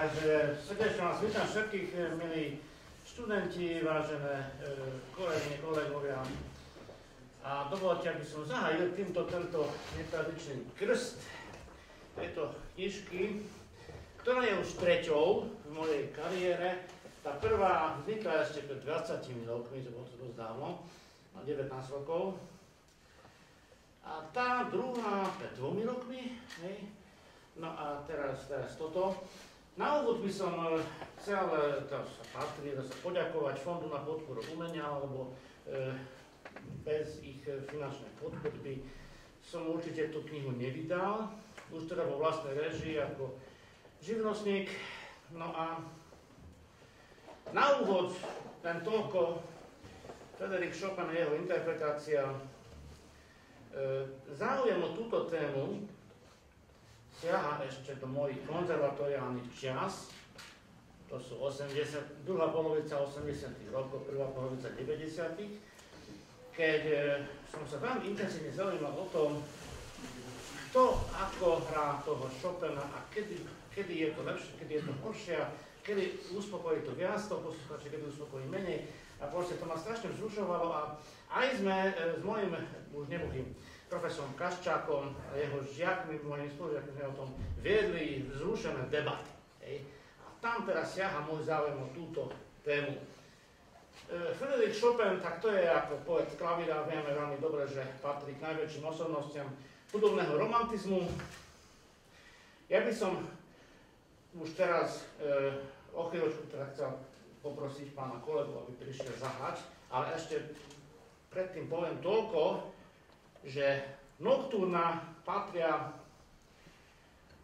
Takže srdečne vás vítam všetkých, milí študenti, vážené kolegyne, kolegovia. A dovolte, aby som zahájil tento netradičný krst tejto knižky, ktorá je už treťou v mojej kariére. Tá prvá vznikla ešte pred 20 rokmi, to bolo to dosť dávno, na 19 rokov. A tá druhá pred 2 rokmi, hej. No a teraz toto. Na úvod by som chcel sa poďakovať Fondu na podporu umenia, lebo bez ich finančnej podpory by som určite tú knihu nevydal, už teda vo vlastnej režii ako živnostník. No a na úvod len toľko, Frédéric Chopin a jeho interpretácia. Záujem o túto tému siaha ešte do mojich konzervatoriálnych čias, to sú druhá polovica 80. rokov, prvá polovica 90. Keď som sa veľmi intenzívne zaujímal o tom, kto ako hrá toho Chopina a kedy je to lepšie, kedy je to horšie, kedy uspokojí to viac, to poslucháče, kedy uspokojí menej. A proste to ma strašne vzrušovalo a aj sme s mojim už nemohým profesorom Kaščákom a jeho žiakmi, mojimi spolužiakmi sme o tom viedli vzrušené debaty. A tam teraz siaha môj záujem o túto tému. Frédéric Chopin, tak to je ako poet klavíra, vieme veľmi dobre, že patrí k najväčším osobnostiam hudobného romantizmu. Ja by som už teraz o chvíľočku teda chcel poprosiť pána kolegu, aby prišiel zahrať, ale ešte predtým poviem toľko, že nocturna patria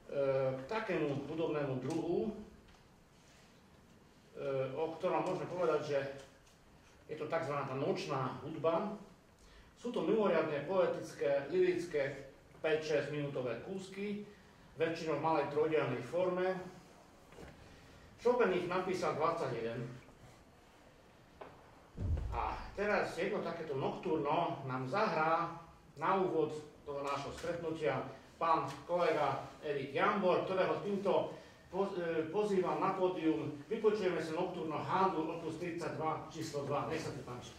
k takému hudobnému druhu, o ktorom môžeme povedať, že je to tzv. Nočná hudba. Sú to mimoriadne poetické, lyrické 5-6 minútové kúsky, väčšinou v malej trojdielnej forme. Chopin ich napísal 21. A teraz jedno takéto nocturno nám zahrá na úvod toho nášho stretnutia pán kolega Erik Jambor, ktorého týmto pozývam na pódium. Vypočujeme sa nocturno Handel opus 32, číslo 2. Nech sa ti páči.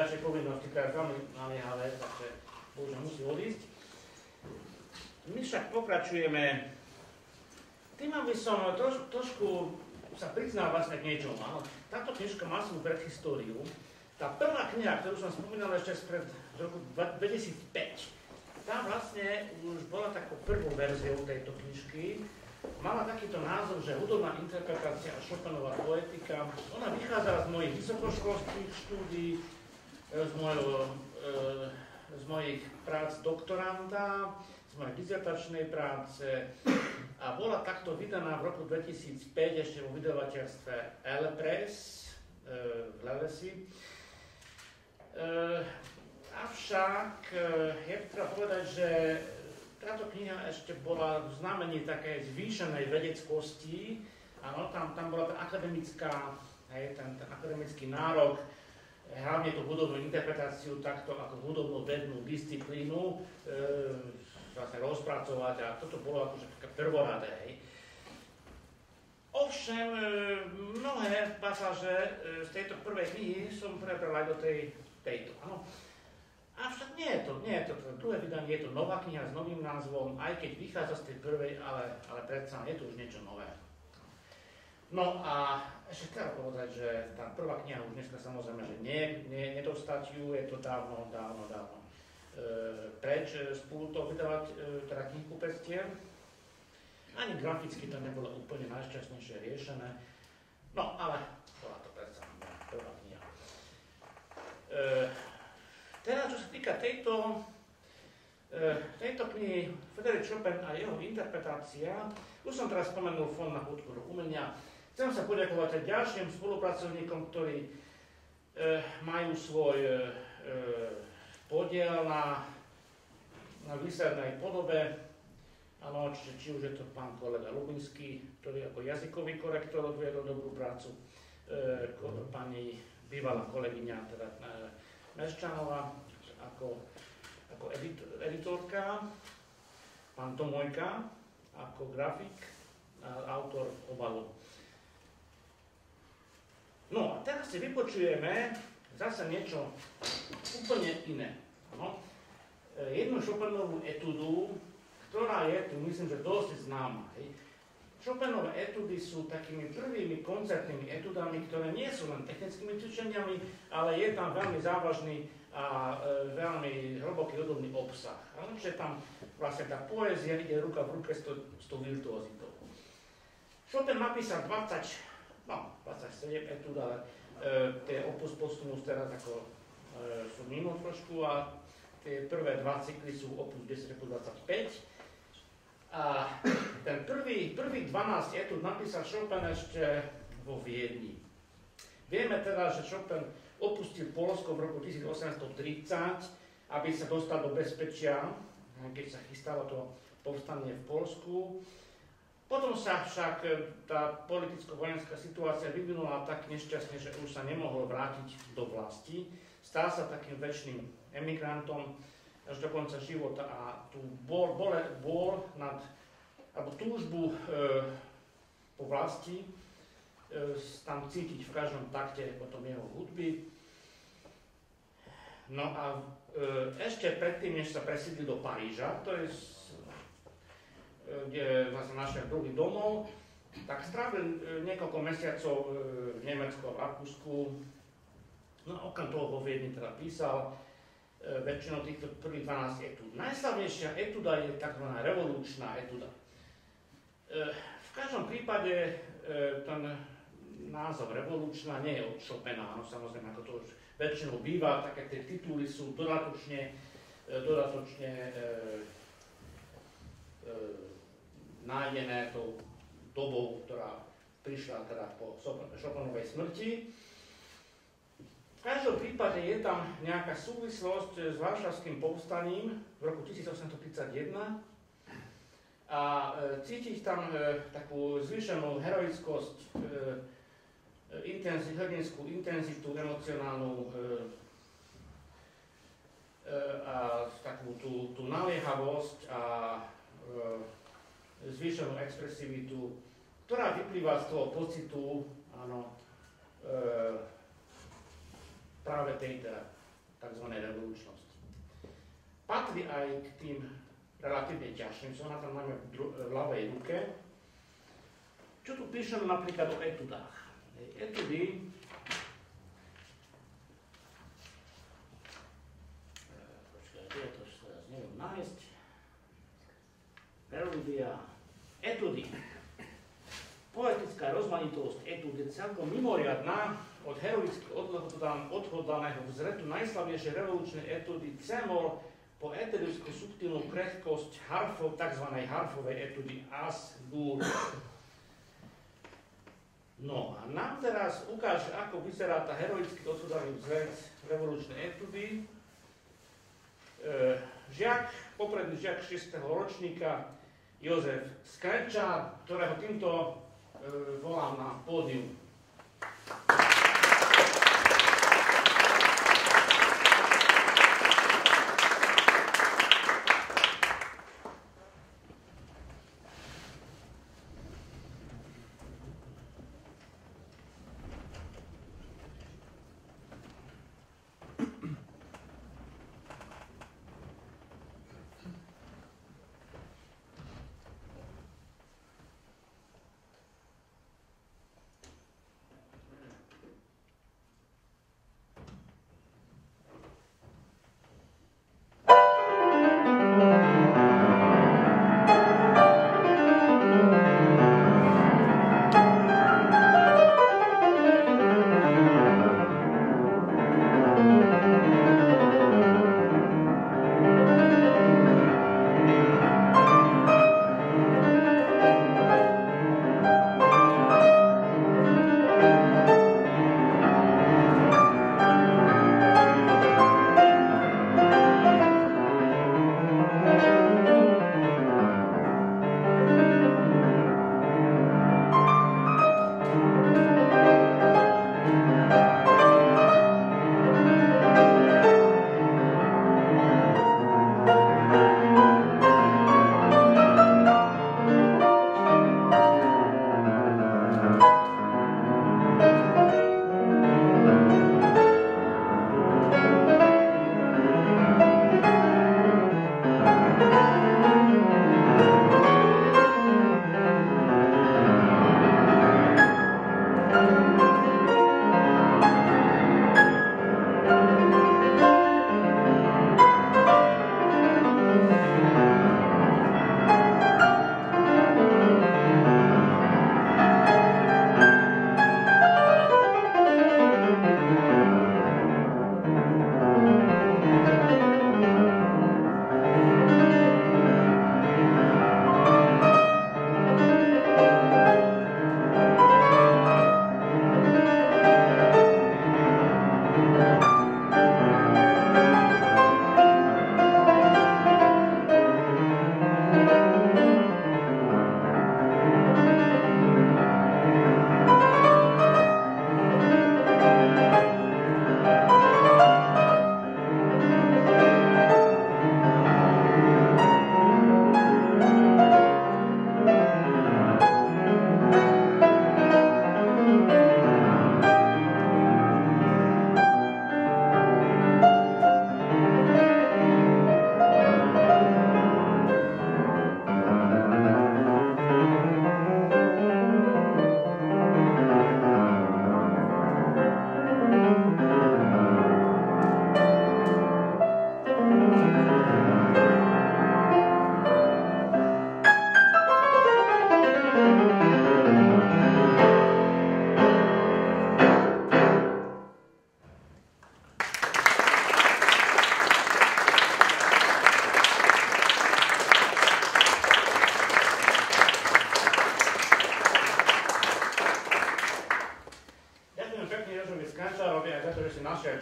ďalšej povinnosti, ktorá je veľmi naliehavé, takže bohužiaľ musí odísť. My však pokračujeme. Tým, aby som trošku sa priznal vlastne k niečomu. Táto knižka má svoju predhistóriu. Tá prvá kniha, ktorú som spomínal ešte z roku 2005, tá vlastne už bola takou prvou verziou tejto knižky. Mala takýto názov, že hudobná interpretácia a Chopinova poetika. Ona vychádzala z mojich vysokoškolských štúdií, z mojich prác doktoranda, z mojej dizertačnej práce a bola takto vydaná v roku 2005 ešte vo vydavateľstve Elle Press v Lelesi. Avšak je treba povedať, že táto kniha ešte bola v znamení takej zvýšenej vedeckosti. Áno, tam bola tá akademická, ten akademický nárok, hlavne tú hudobnú interpretáciu takto ako hudobnú vednú disciplínu vlastne rozpracovať a toto bolo akože také prvoradé. Ovšem, mnohé pasáže z tejto prvej knihy som prebral aj do tejto. Áno. Avšak nie je to druhé vydanie, je to nová kniha s novým názvom, aj keď vychádza z tej prvej, ale predsa je to už niečo nové. No a ešte treba povedať, že tá prvá kniha už dneska samozrejme, že nedostačujú, je to dávno preč z pultov vydávať teda knihkupectiev. Ani graficky to nebolo úplne najšťastnejšie riešené, no ale bola to predsa prvá kniha. Teraz, čo sa týka tejto knihy Frédéric Chopin a jeho interpretácia, už som teraz spomenul Fond na podporu umenia. Chcem sa poďakovať aj ďalším spolupracovníkom, ktorí majú svoj podiel na výslednej podobe. Áno, či už je to pán kolega Lubinský, ktorý ako jazykový korektor odviedol dobrú prácu, pani bývalá kolegyňa, teda Meščanová, ako editorka, pán Tomojka, ako grafik a autor obalu. No a teraz si vypočujeme zase niečo úplne iné. No. Jednu Chopinovú etudu, ktorá je tu, myslím, že dosť známa. Chopinové etudy sú takými prvými koncertnými etudami, ktoré nie sú len technickými cvičeniami, ale je tam veľmi závažný a veľmi hlboký hudobný obsah. Čiže tam vlastne tá poézia ide ruka v ruke s tou virtuozitou. Chopin napísal 27 etud, ale tie opus postumus teraz ako sú mimo trošku a tie prvé dva cykly sú opus 10, opus 25. A ten prvých 12 etud napísal Chopin ešte vo Viedni. Vieme teda, že Chopin opustil Poľsko v roku 1830, aby sa dostal do bezpečia, keď sa chystalo to povstanie v Poľsku. Potom sa však tá politicko-vojenská situácia vyvinula tak nešťastne, že už sa nemohol vrátiť do vlasti. Stal sa takým väčšným emigrantom až do konca života a tú bol alebo túžbu po vlasti tam cítiť v každom takte potom jeho hudby. No a ešte predtým, než sa presídlil do Paríža, to je kde vlastne našiel druhý domov, tak strávil niekoľko mesiacov v Nemecku a v Rakúsku. No okrem toho vo Viedni teda písal väčšinou týchto prvých 12 etud. Najslavnejšia etuda je tzv. Revolučná etuda. V každom prípade ten názov revolučná nie je od Chopina, no samozrejme, ako to už väčšinou býva, také tie tituly sú dodatočne nájdené tou dobou, ktorá prišla teda po Chopinovej smrti. V každom prípade je tam nejaká súvislosť s Varšavským povstaním v roku 1831 a cítiť tam takú zvýšenú heroickosť, hrdinskú intenzitu, emocionálnu a takú tú naliehavosť a zvýšenú expresivitu, ktorá vyplýva z toho pocitu, áno, práve tej teda tzv. Revolučnosti. Patrí aj k tým relatívne ťažším sonátám, máme v ľavej ruke. Čo tu píšem napríklad o etudách? Etudy to teraz neviem nájsť. Preludia. Etudy. Poetická rozmanitosť etud je celkom mimoriadná. Od heroicky odhodlaného vzretu najslavnejšie revolučné etudy C-moll po eterickú subtilnú krehkosť harfov, tzv. Harfovej etudy As-dur. No a nám teraz ukáže, ako vyzerá tá heroicky odhodlaný vzret revolučné etudy. Popredný žiak 6. ročníka Jozef Skreča, ktorého týmto volám na pódium.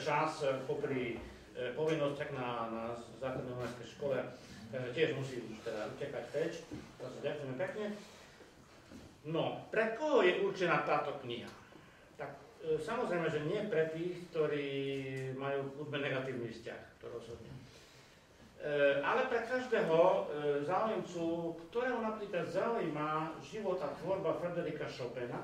čas popri povinnostiach na základnej umeleckej škole tiež musí teda utekať preč. Ďakujem pekne. No, pre koho je určená táto kniha? Tak samozrejme, že nie pre tých, ktorí majú k hudbe negatívny vzťah, to rozhodne. Ale pre každého záujemcu, ktorého napríklad zaujíma život a tvorba Frédérica Chopina,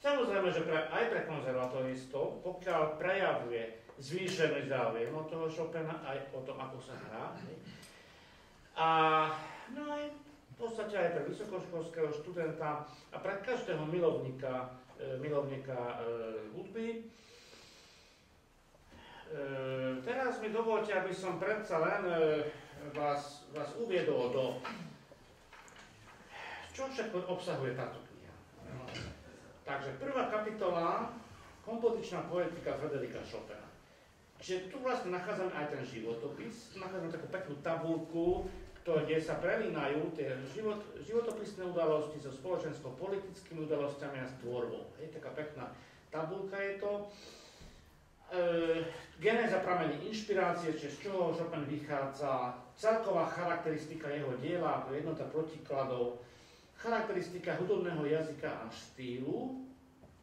samozrejme, že aj pre konzervatoristov, pokiaľ prejavuje zvýšený záujem od toho Chopina, aj o tom, ako sa hrá. A no aj v podstate aj pre vysokoškolského študenta a pre každého milovníka hudby. Teraz mi dovolte, aby som predsa len vás uviedol do... Čo všetko obsahuje táto kniha? Takže prvá kapitola, kompozičná poetika Frédérica Chopina. Čiže tu vlastne nachádzame aj ten životopis, nachádzame takú peknú tabuľku, kde sa prelínajú tie životopisné udalosti so spoločensko-politickými udalosťami a s tvorbou. Je taká pekná tabuľka je to. Genéza pramení inšpirácie, čiže z čoho Chopin vychádza, celková charakteristika jeho diela, ako jednota protikladov, charakteristika hudobného jazyka a štýlu,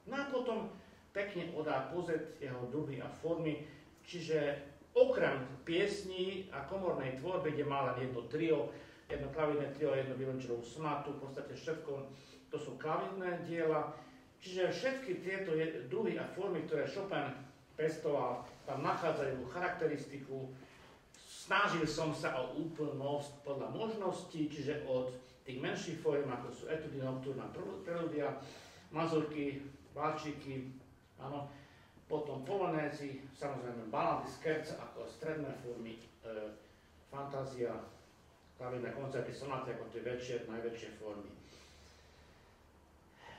no a potom pekne odá pozet jeho druhy a formy, čiže okrem piesní a komornej tvorby, kde má len jedno trio, jedno klavírne trio, jedno violončelovú sonátu, v podstate všetko to sú klavírne diela, čiže všetky tieto druhy a formy, ktoré Chopin pestoval, tam nachádzajú charakteristiku. Snažil som sa o úplnosť podľa možností, čiže od tých menších form, ako sú etudy, nocturna, preludia, mazurky, valčíky, áno, potom polonézy, samozrejme balady, skerce ako stredné formy, fantázia, klavírne koncerty, sonáty ako tie väčšie, najväčšie formy.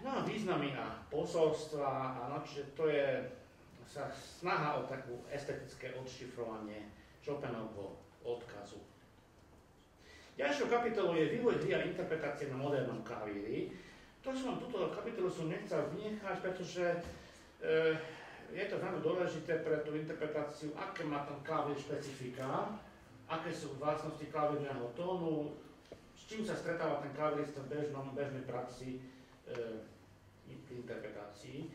No a významy a posolstva, áno, čiže to je sa snaha o takú estetické odšifrovanie Chopinovho odkazu. Ďalšou kapitolou je vývoj hry a interpretácie na modernom klavíri. Túto kapitolu som nechcel vynechať, pretože je to veľmi dôležité pre tú interpretáciu, aké má ten klavír špecifika, aké sú vlastnosti klavírneho tónu, s čím sa stretáva ten klavírista v bežnej praxi interpretácií.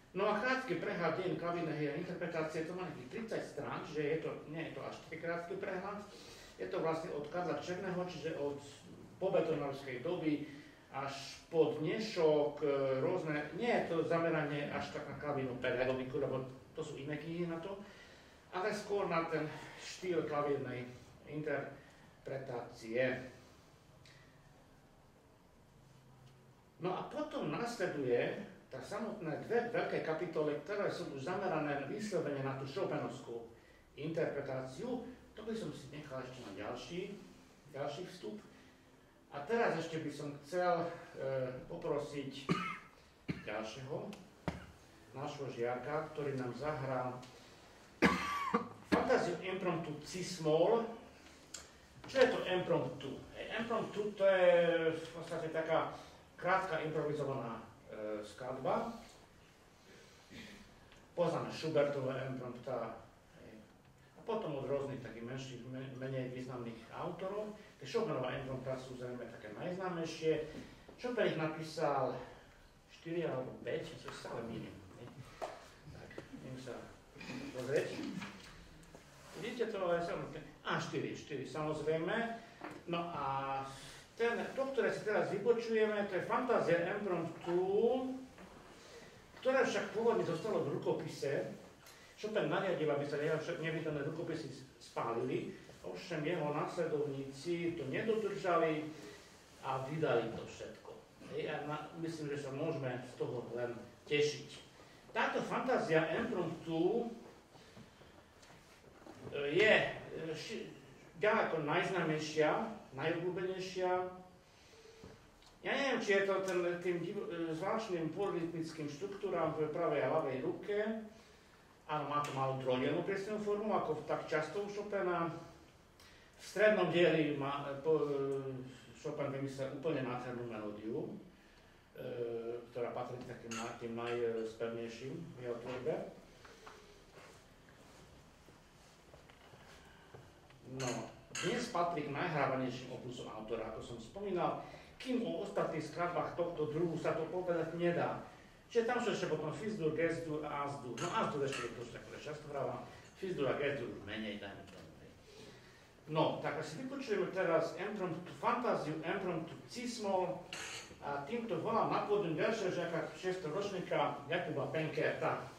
No a krátky prehľad dejín klavírnej hry a interpretácie, to má nejakých 30 strán, čiže nie je to až taký krátky prehľad. Je to vlastne od Karla Černého, čiže od pobetonovskej doby až po dnešok, rôzne, nie je to zameranie až tak na klavírnu pedagogiku, lebo to sú iné knihy na to, ale skôr na ten štýl klavírnej interpretácie. No a potom nasleduje tá samotné dve veľké kapitoly, ktoré sú už zamerané vyslovene na tú Chopinovskú interpretáciu. To by som si nechal ešte na ďalší vstup. A teraz ešte by som chcel poprosiť ďalšieho, nášho žiaka, ktorý nám zahrá fantáziu impromptu cis-moll. Čo je to impromptu? Impromptu to je v podstate taká krátka improvizovaná skladba. Poznáme Schubertové imprompta a potom od rôznych takých menších, menej významných autorov. Tie Chopinové imprompta sú zrejme také najznámejšie. Chopin ich napísal 4 alebo 5, čo stále mýlim. Tak, idem sa pozrieť. Vidíte to? 4 samozrejme. No a to, ktoré si teraz vypočujeme, to je fantázia impromptu, ktoré však pôvodne zostalo v rukopise. Chopin nariadil, aby sa nevydané rukopisy spálili, ovšem jeho následovníci to nedodržali a vydali to všetko. Myslím, že sa môžeme z toho len tešiť. Táto fantázia impromptu je ďaleko najznámejšia, najobľúbenejšia. Ja neviem, či je to tým zvláštnym polyrytmickým štruktúram v pravej a ľavej ruke. Áno, má to malú trojdelnú piesňovú formu, ako tak často u Chopina. V strednom dieli Chopin vymyslel úplne nádhernú melódiu, ktorá patrí k tým najspevnejším v jeho tvorbe. No, dnes patrí k najhrávanejším opusom autora, ako som spomínal, kým o ostatných skladbách tohto druhu sa to povedať nedá. Čiže tam sú ešte potom Fis-dur, Ges-dur a As-dur. No As-dur ešte to také často hrávam, Fis-dur a Ges-dur menej, dajme tomu. No, tak si vypočujeme teraz fantáziu impromptu cis-moll a týmto volám na pódium ďalšieho žiaka 6. ročníka Jakuba Penkerta.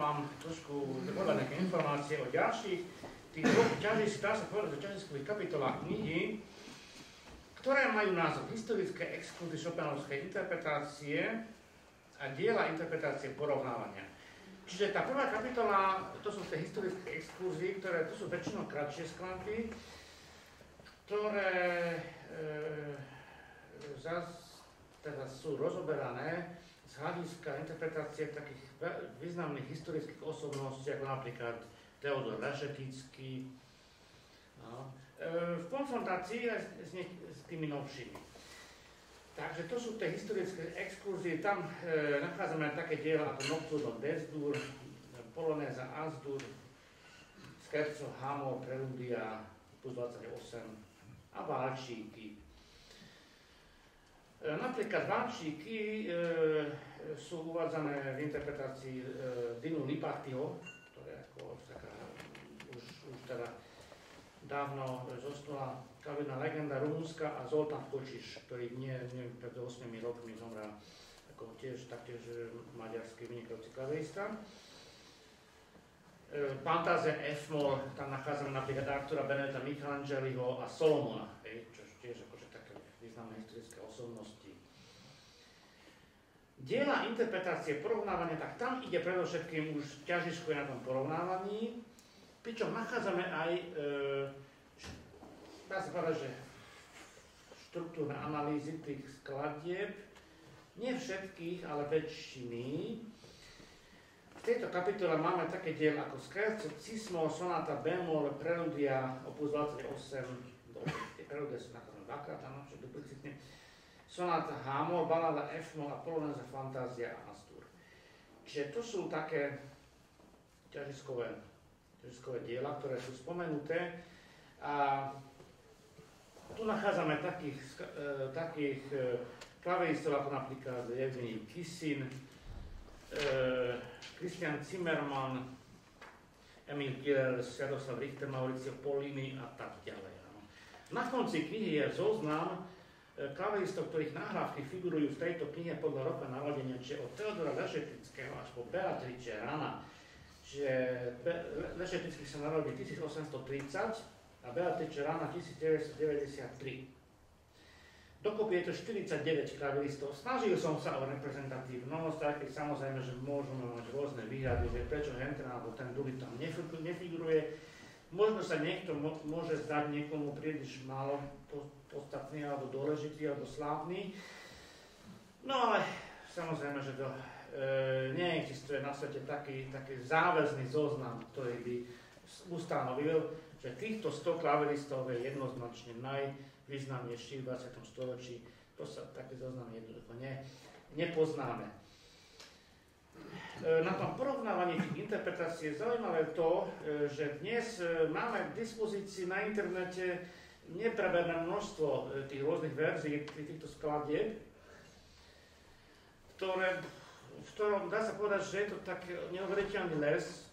vám trošku povedať nejaké informácie o ďalších tých dvoch ťažiskách, sa povedať o ťažiskových kapitolách knihy, ktoré majú názov Historické exkurzy Chopinovskej interpretácie a diela interpretácie porovnávania. Čiže tá prvá kapitola, to sú tie historické exkurzy, ktoré to sú väčšinou kratšie skladby, ktoré teda sú rozoberané z hľadiska interpretácie takých významných historických osobností, ako napríklad Teodor Rešetický, no, v konfrontácii s tými novšími. Takže to sú tie historické exkurzie, tam nachádzame také diela ako Nocturno Desdur, Polonéza Asdur, Scherzo Hamor, Preludia, plus 28 a Valčíky. Napríklad Valčíky sú uvádzané v interpretácii Dinu Lipattiho, ktoré ako taká už teda dávno zostala klavirná legenda Rumunska, a Zoltán Kočiš, ktorý pred 8 rokmi zomrel ako taktiež maďarský vynikajúci klavirista. Fantázie F-moll, tam nachádzame napríklad Artura Benedetta Michelangeliho a Solomona, čo tiež akože také významné historické osobnosti. Diela interpretácie porovnávania, tak tam ide predovšetkým už ťažisko na tom porovnávaní, pričom nachádzame aj, dá sa povedať, že štruktúrne analýzy tých skladieb, nie všetkých, ale väčšiny. V tejto kapitole máme také diela ako Scherzo Cis-moll, sonáta B-moll, preludia opus 28, tie preludie sú nachádzané dvakrát, áno, čo duplicitne, sonáta H-moll, balada F-moll a Polonéza, Fantázia a Astur. Čiže to sú také ťažiskové diela, ktoré sú spomenuté. A tu nachádzame takých klaviristov ako napríklad Evgenij Kissin, Christian Zimmermann, Emil Killer, Sviatoslav Richter, Mauricio Pollini a tak ďalej. Na konci knihy je zoznam klaviristov, ktorých nahrávky figurujú v tejto knihe podľa roka narodenia, čiže od Teodora Rešetického až po Beatrice Rana. Čiže Rešetický sa narodil 1830 a Beatrice Rana 1993. Dokopy je to 49 klaviristov. Snažil som sa o reprezentatívnosť, aj keď samozrejme, že môžeme mať rôzne výhrady, že prečo ten alebo ten druhý tam nefiguruje. Možno sa niekto môže zdať niekomu príliš málo podstatný, alebo dôležitý, alebo slávny. No ale samozrejme, že to neexistuje na svete taký záväzný zoznam, ktorý by ustanovil, že týchto 100 klaviristov je jednoznačne najvýznamnejší v 20. storočí. To sa taký zoznam jednoducho nepoznáme. Na tom porovnávaní tých interpretácií je zaujímavé to, že dnes máme k dispozícii na internete nepreberné množstvo tých rôznych verzií týchto skladieb, v ktorom dá sa povedať, že je to taký neuveriteľný les,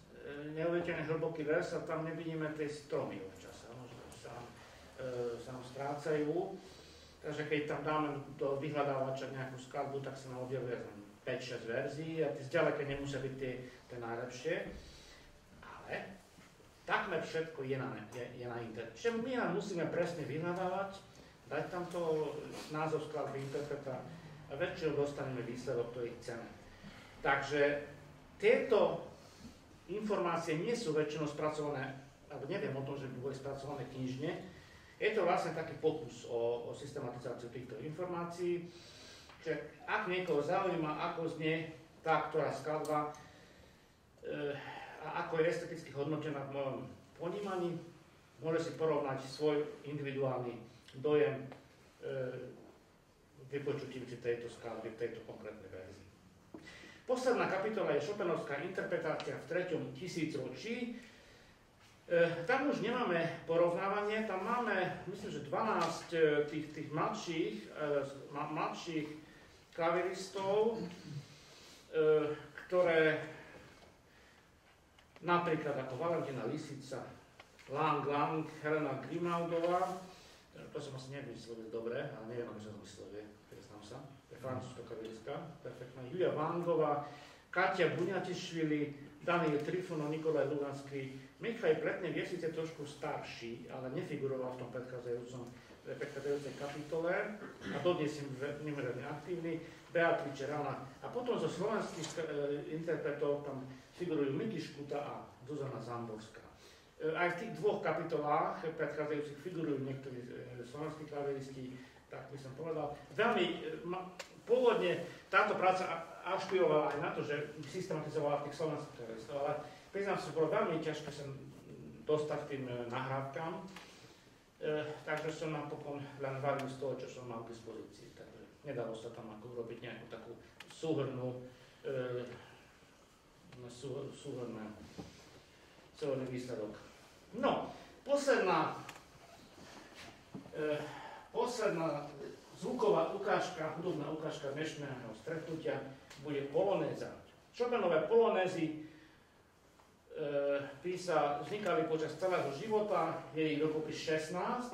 neuveriteľne hlboký les, a tam nevidíme tie stromy občas, možno sa nám strácajú. Takže keď tam dáme do vyhľadávača nejakú skladbu, tak sa nám objavuje 5-6 verzií a tie zďaleka nemusia byť tie najlepšie. Ale takmer všetko je na internete. Čiže my nám musíme presne vyhľadávať, dať tam to názov skladby, interpreta a väčšinou dostaneme výsledok, ktorý chceme. Takže tieto informácie nie sú väčšinou spracované, alebo neviem o tom, že by boli spracované knižne. Je to vlastne taký pokus o systematizáciu týchto informácií. Čiže ak niekoho zaujíma, ako znie tá, ktorá skladba a ako je esteticky hodnotená v mojom ponímaní, môže si porovnať svoj individuálny dojem vypočutím si tejto skladby v tejto konkrétnej verzii. Posledná kapitola je Chopinovská interpretácia v 3. tisícročí. Tam už nemáme porovnávanie, tam máme, myslím, že 12 tých mladších klaviristov, ktoré napríklad ako Valentina Lisica, Lang, Helena Grimaldová, to som asi nevyslovil dobre, ale neviem, ako sa to vyslovuje, priznám sa, je francúzska klaviristka, perfektná, Julia Vangová, Katia Buňatišvili, Daniel Trifonov, Nikolaj Luganský. Michaj Pletnev je síce trošku starší, ale nefiguroval v tom predchádzajúcej kapitole a dodnes je mimoriadne aktívny. Beatrice Rana. A potom zo slovenských interpretov tam figurujú Miky Škuta a Zuzana Zamborská. Aj v tých dvoch kapitolách predchádzajúcich figurujú niektorí slovenskí klaviristi, tak by som povedal. Veľmi pôvodne táto práca ašpirovala aj na to, že systematizovala tých slovenských klaviristov, ale priznám sa, bolo veľmi ťažké sa dostať k tým nahrávkam, takže som napokon len varil z toho, čo som mal k dispozícii. Takže nedalo sa tam ako urobiť nejakú takú súhrnú súhrnný výsledok. No, posledná zvuková ukážka, hudobná ukážka dnešného stretnutia bude polonéza. Chopinové polonézy vznikali počas celého života, je ich dokopy 16.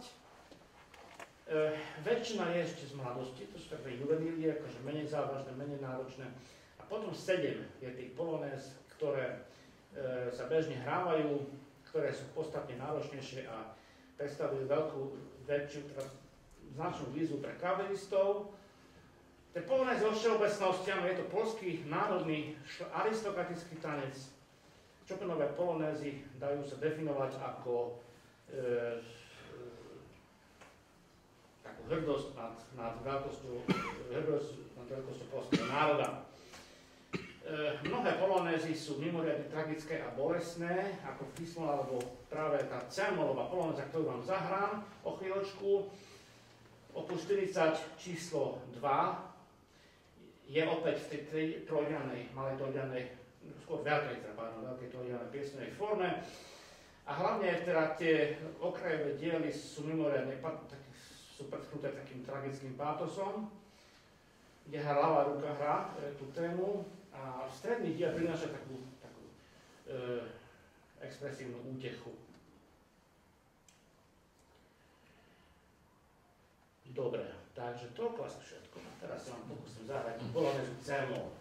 Väčšina je ešte z mladosti, to sú také juvenílie, akože menej závažné, menej náročné. A potom 7 je tých polonéz, ktoré sa bežne hrávajú, ktoré sú podstatne náročnejšie a predstavujú väčšiu, značnú výzvu pre klaviristov. Tie polonézy vo všeobecnostiam je to poľský národný aristokratický tanec. Chopinové polonézy dajú sa definovať ako takú hrdosť nad veľkosťou poľského národa. Mnohé polonézy sú mimoriadne tragické a bolestné, ako Fismol alebo práve tá C-molová polonéza, ktorú vám zahrám o chvíľočku. Opus 40 číslo 2 je opäť v tej trojriadnej, malej trojriadnej, skôr veľkej trojriadnej piesňovej forme. A hlavne teda tie okrajové diely sú mimoriadne, sú predchnuté takým tragickým pátosom, kde ľavá ruka hrá tú tému. A stredný diel prináša takú expresívnu útechu. Dobre, takže toľko asi všetko. Teraz sa vám pokúsim zahrať polonézu C-moll.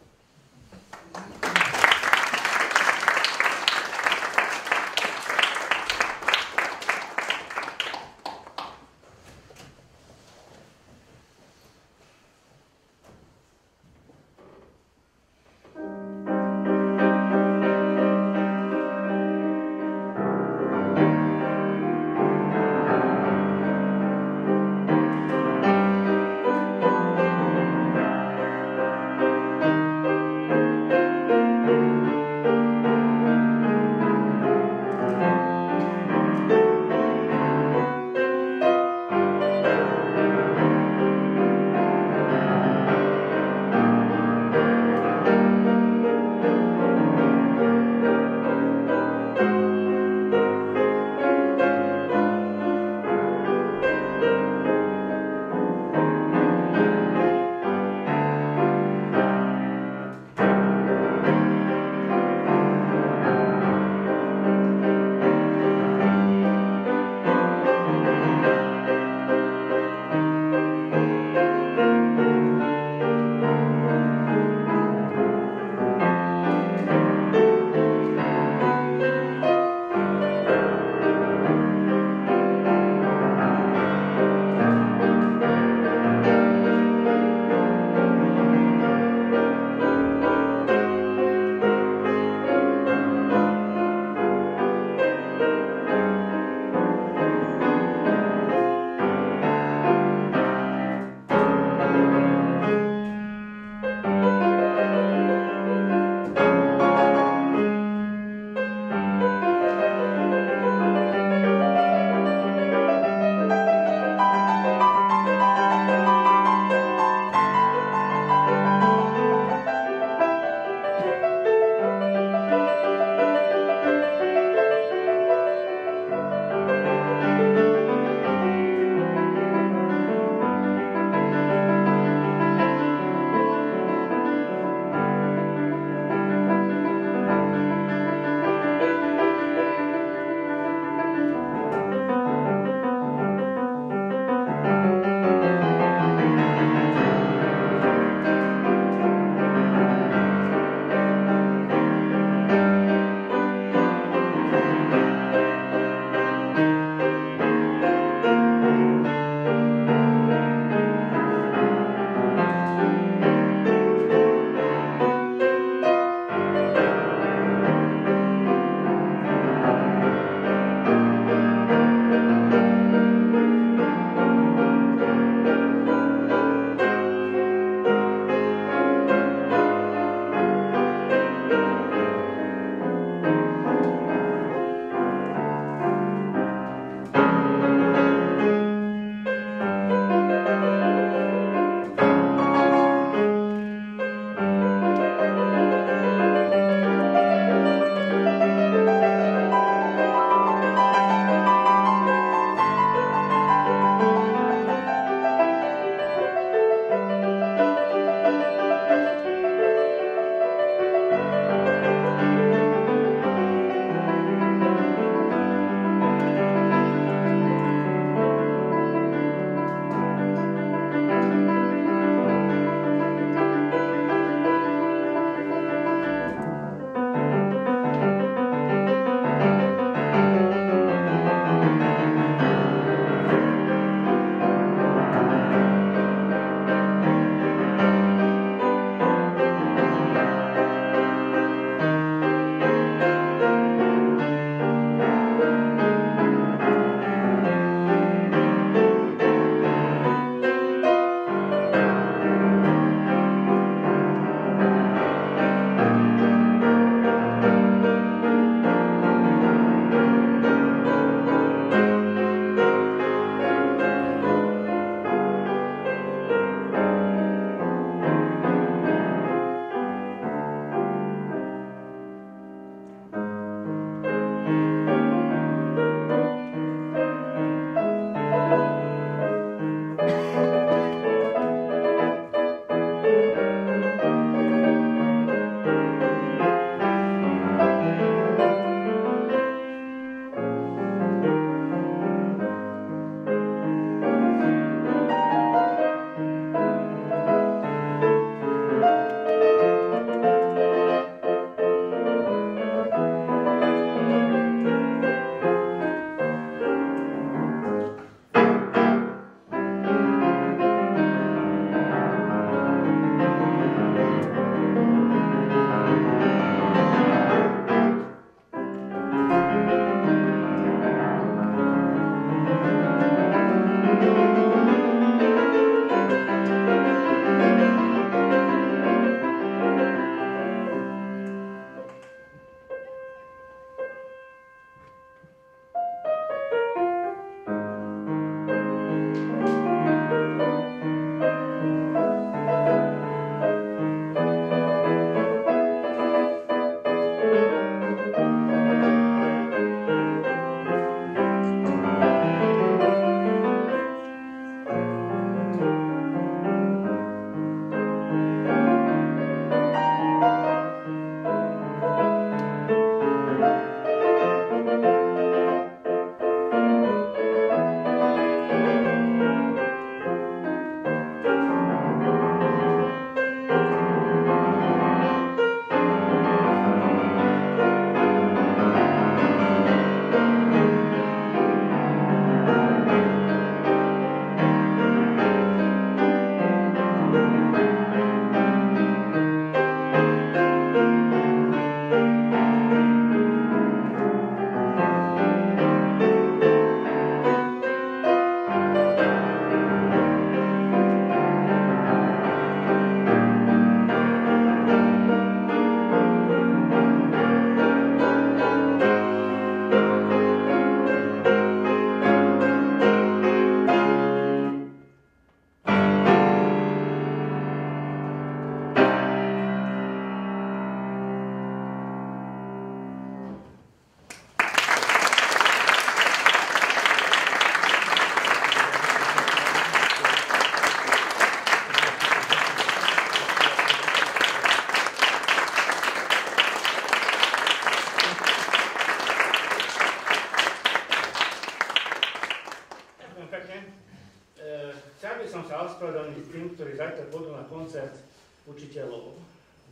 by som sa ospravedlnil tým, ktorí zajtra pôjdu na koncert učiteľov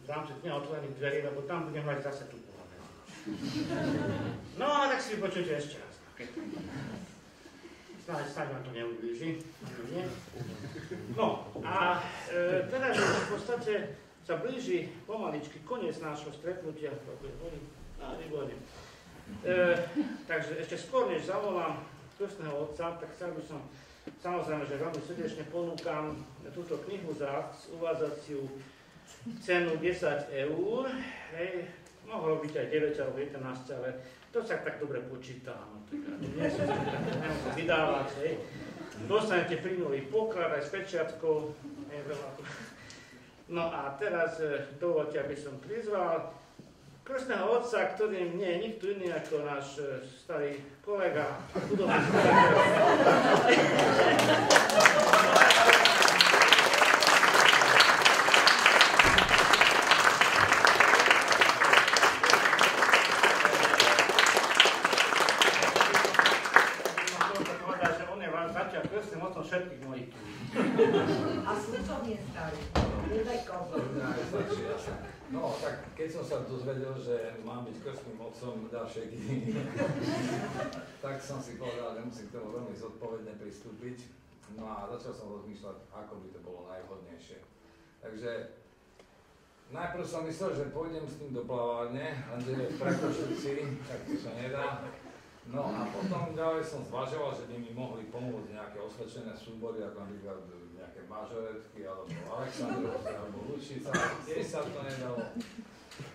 v rámci Dňa otvorených dverí, lebo tam budem mať zase tú pohľadu. No a tak si vypočujte ešte raz. Snáď vám to neublíži. No a teda, že v podstate sa blíži pomaličky koniec nášho stretnutia. Takže ešte skôr, než zavolám Krstného Otca, tak chcel by som samozrejme, že veľmi srdečne ponúkam túto knihu za uvádzaciu cenu 10 eur. Mohlo byť aj 9 alebo 11, ale to sa tak dobre počíta. Nie sa nemusím vydávať. Dostanete plynulý poklad aj s pečiatkou. No a teraz dovoľte, aby som prizval Krstného Otca, ktorým nie je nikto iný ako náš starý kolega, hudobný skladateľ. Všetkých mojich kníh. A služobne starý. No, tak keď som sa dozvedel, že mám byť krstným otcom ďalšej knihy, tak som si povedal, že musím k tomu veľmi zodpovedne pristúpiť. No a začal som rozmýšľať, ako by to bolo najvhodnejšie. Takže najprv som myslel, že pôjdem s tým do plavárne, lenže v Prekošovci, tak to sa nedá. No a potom ďalej som zvažoval, že by mi mohli pomôcť nejaké osvedčené súbory, ako napríklad nejaké mažoretky, alebo Alexandrovky, alebo Lučica, tiež sa to nedalo.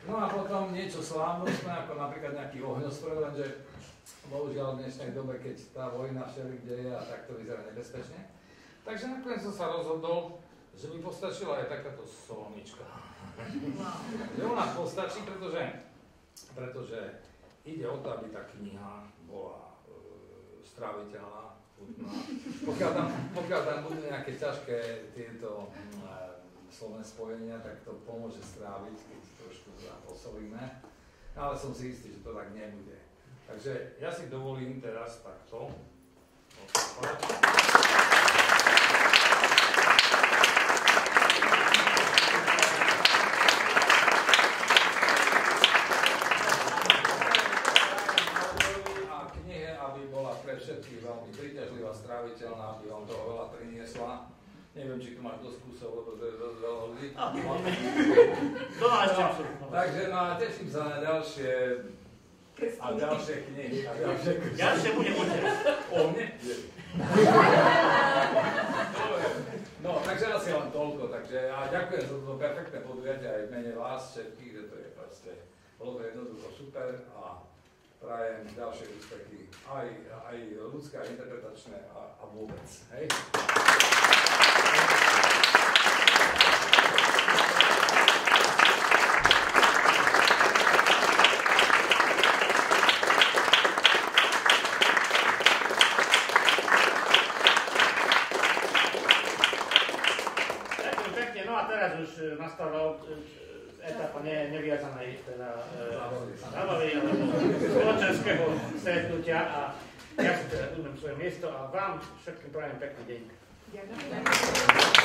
No a potom niečo slávnostné, ako napríklad nejaký ohňostroj, lenže bohužiaľ v dnešnej dobe, keď tá vojna všelikde je a tak to vyzerá nebezpečne. Takže nakoniec som sa rozhodol, že mi postačila aj takáto solonička. Že ona postačí, pretože ide o to, aby tá kniha bola stráviteľná, chutná. Pokiaľ tam budú nejaké ťažké tieto slovné spojenia, tak to pomôže stráviť, keď trošku posolíme. Ale som si istý, že to tak nebude. Takže ja si dovolím teraz takto. Všetkých veľmi príťažlivá, stráviteľná, aby vám toho veľa priniesla. Neviem, či tu máš dosť kusov, lebo to je dosť veľa ľudí. Takže no a teším sa na ďalšie knihy. Ďalšie bude o tebe. O mne? No, takže asi len toľko. Takže ja ďakujem za toto perfektné podujatie aj v mene vás všetkých, že to je proste, bolo to jednoducho super a prajem ďalšie úspechy, aj ľudské, aj interpretačné a vôbec. Hej? Ďakujem pekne, no a teraz už nastala etapa neviazanej teda zábavy alebo spoločenského stretnutia a ja si teda ujmem svoje miesto a vám všetkým prajem pekný deň. Ďakujem.